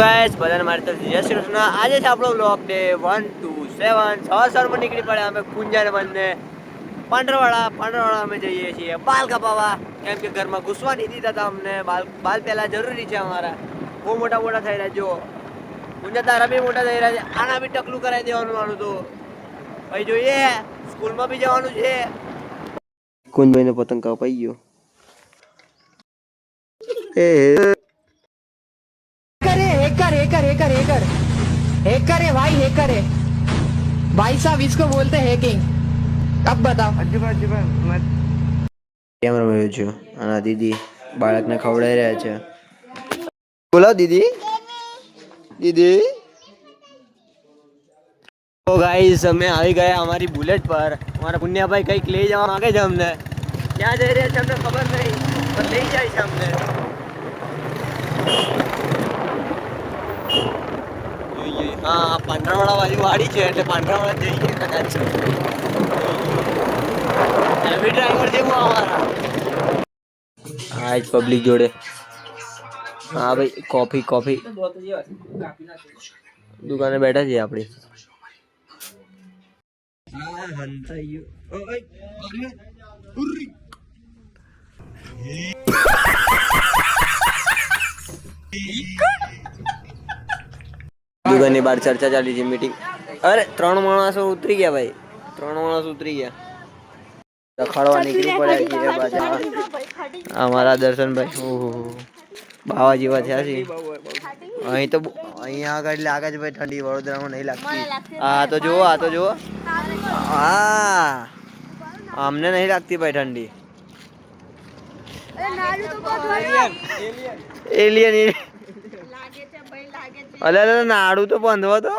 Guys બધાને મારી તરફથી જય શ્રી કૃષ્ણ. આજે છે આપણો વ્લોગ ડે 1 2 7 6 નીકળી પડ્યા અમે કુંજાને બંને પાંડરવાળા અમે જઈએ છીએ બાલ કપાવા, કેમ કે ઘરમાં ઘૂસવા નહીં દીધા હતા અમને. બાલ પહેલા જરૂરી છે અમારા, બહુ મોટા થઈ રહ્યા. જો કુંજા તારા બી મોટા થઈ રહ્યા છે, આના બી ટકલું કરાવી દેવાનું. આનું તો ભાઈ જોઈએ, સ્કૂલમાં બી જવાનું છે. કુંજભાઈને પતંગ કપાઈ ગયો. हैकर है भाई, हैकर है भाई साहब, इसको बोलते हैं हैकिंग. अब बताओ. કેમ રમ્યો છો? આના દીદી બાળકને ખવડાવી રહ્યા છે. બોલો દીદી. તો ગાઈસ અમે આવી ગયા અમારી બુલેટ પર. અમારા પુણ્યાભાઈ કંઈક લઈ જવા માંગે છે અમને. ક્યાં જઈ રહ્યા છે અમને ખબર નહીં, પણ લઈ જાય છે અમને. હા, પાંડરાવાળા વાળી વાડી છે એટલે પાંડરાવાળા જઈએ કદાચ. હેવી ડ્રાઈવર છે અમારા. હા જ પબ્લિક જોડે. હા ભાઈ, કોફી દુકાને બેઠા છીએ આપણી. દુકાનની બહાર ચર્ચા ચાલી છે, મીટિંગ. અરે 3 માણસો ઉતરી ગયા ભાઈ, 3 માણસ ઉતરી ગયા. રખડવા નીકળી પડ્યા પાછા અમારા દર્શનભાઈ. ઓહો, બાવા જેવા થયા છે. અહીંયા આગળ લાગે છે ભાઈ ઠંડી, વડોદરામાં નહીં લાગતી. આ તો જુઓ. હા, અમને નહીં લાગતી ભાઈ ઠંડી. એલિયન અલે નાડું તો બંધવો તો.